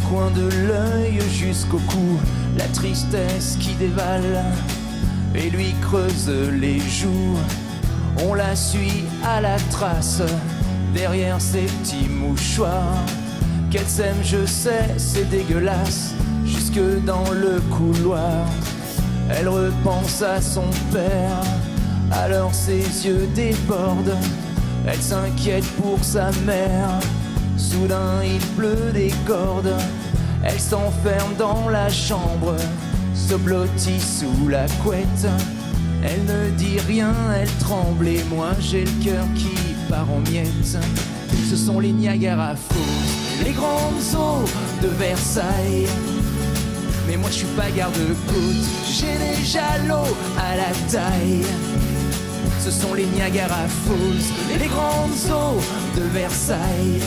coin de l'œil jusqu'au cou, la tristesse qui dévale et lui creuse les joues. On la suit à la trace, derrière ses petits mouchoirs. Qu'elle s'aime, je sais, c'est dégueulasse, jusque dans le couloir. Elle repense à son père, alors ses yeux débordent. Elle s'inquiète pour sa mère, soudain il pleut des cordes. Elle s'enferme dans la chambre, se blottit sous la couette. Elle ne dit rien, elle tremble et moi j'ai le cœur qui part en miettes. Ce sont les Niagara Falls, les grandes eaux de Versailles. Mais moi je suis pas garde-côte, j'ai déjà l'eau à la taille. Ce sont les Niagara Falls, les grandes eaux de Versailles.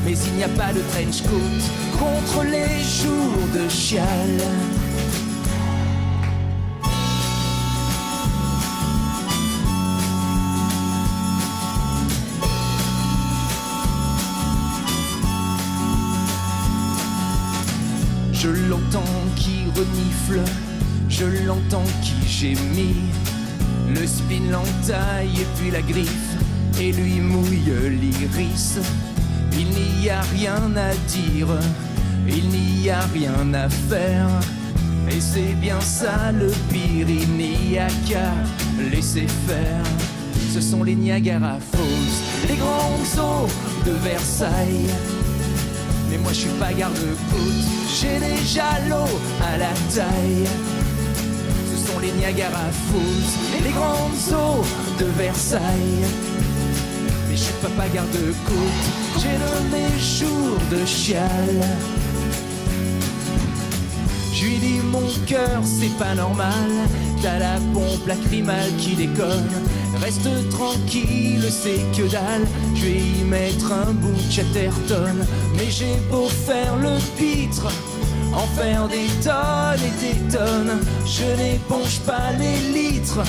Mais il n'y a pas de trench coat contre les jours de chial. Je l'entends qui renifle, je l'entends qui gémit. Le spin l'entaille et puis la griffe, et lui mouille l'iris. Il n'y a rien à dire, il n'y a rien à faire. Et c'est bien ça le pire, il n'y a qu'à laisser faire. Ce sont les Niagara Falls, les grandes eaux de Versailles. Mais moi je suis pas garde-côte, j'ai déjà l'eau à la taille. Ce sont les Niagara Falls, les grandes eaux de Versailles. Mais je suis pas garde-côte, j'ai donné jour de chial. Je lui dis mon cœur c'est pas normal, t'as la pompe lacrymale qui déconne. Reste tranquille, c'est que dalle, je vais y mettre un bout de Chatterton. Mais j'ai beau faire le pitre, en faire des tonnes et des tonnes, je n'éponge pas les litres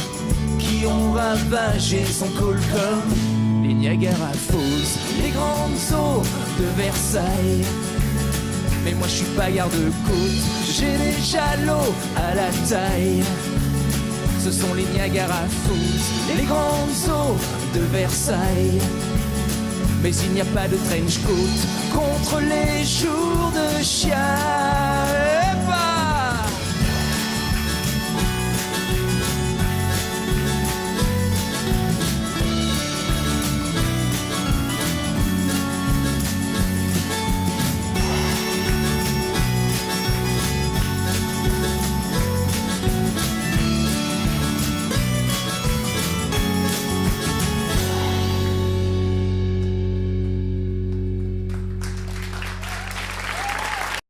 qui ont ravagé son colcom. Les Niagara Falls, les grandes eaux de Versailles. Mais moi je suis pas garde-côte, j'ai déjà l'eau à la taille. Ce sont les Niagara Falls, les grandes eaux de Versailles. Mais il n'y a pas de trench coat contre les jours